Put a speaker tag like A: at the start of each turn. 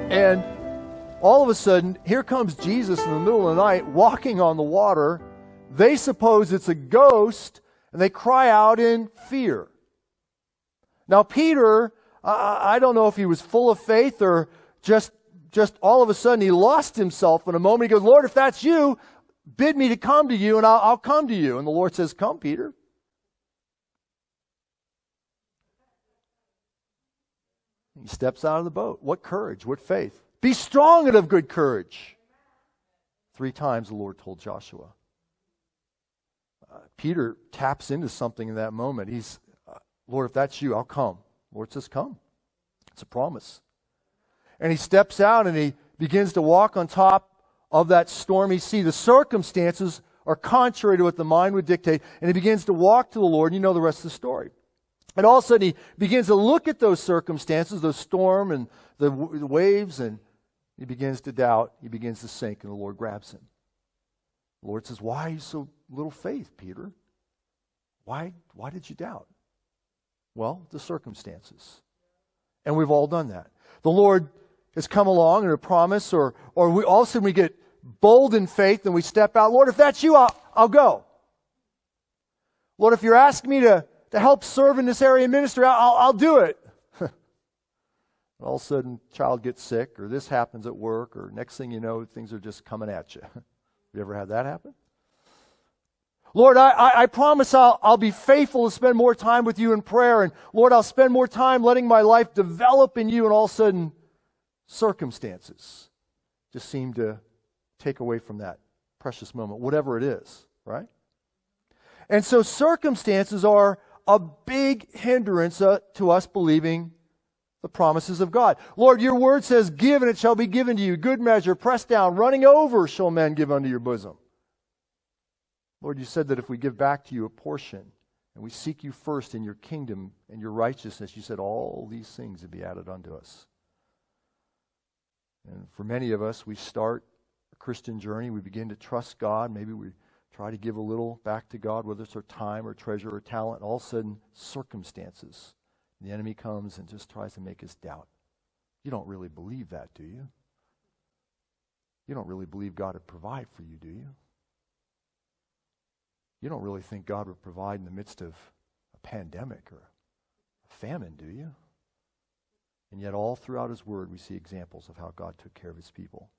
A: And all of a sudden, here comes Jesus in the middle of the night walking on the water. They suppose it's a ghost, and they cry out in fear. Now, Peter, I don't know if he was full of faith or just all of a sudden he lost himself in a moment. He goes, Lord, if that's you, bid me to come to you, and I'll come to you. And the Lord says, come, Peter. He steps out of the boat. What courage, what faith. Be strong and of good courage. 3 times the Lord told Joshua. Peter taps into something in that moment. He's, Lord, if that's you, I'll come. Lord says, come. It's a promise. And he steps out and he begins to walk on top of that stormy sea. The circumstances are contrary to what the mind would dictate. And he begins to walk to the Lord. And you know the rest of the story. And all of a sudden he begins to look at those circumstances, the storm and the waves, and he begins to doubt. He begins to sink, and the Lord grabs him. The Lord says, why are you so little faith, Peter? Why did you doubt? Well, the circumstances. And we've all done that. The Lord has come along in a promise, or we all of a sudden we get bold in faith and we step out. Lord, if that's you, I'll go. Lord, if you're asking me to help serve in this area of ministry, I'll do it. All of a sudden, child gets sick, or this happens at work, or next thing you know, things are just coming at you. Have you ever had that happen? Lord, I promise I'll be faithful to spend more time with you in prayer. And Lord, I'll spend more time letting my life develop in you. And all of a sudden, circumstances just seem to take away from that precious moment, whatever it is, right? And so circumstances are a big hindrance to us believing the promises of God. Lord, your word says, give and it shall be given to you. Good measure, pressed down, running over shall men give unto your bosom. Lord, you said that if we give back to you a portion and we seek you first in your kingdom and your righteousness, you said all these things would be added unto us. And for many of us, we start a Christian journey. We begin to trust God. Maybe we try to give a little back to God, whether it's our time or treasure or talent. And all of a sudden, circumstances. The enemy comes and just tries to make us doubt. You don't really believe that, do you? You don't really believe God would provide for you, do you? You don't really think God would provide in the midst of a pandemic or a famine, do you? And yet all throughout his word we see examples of how God took care of his people.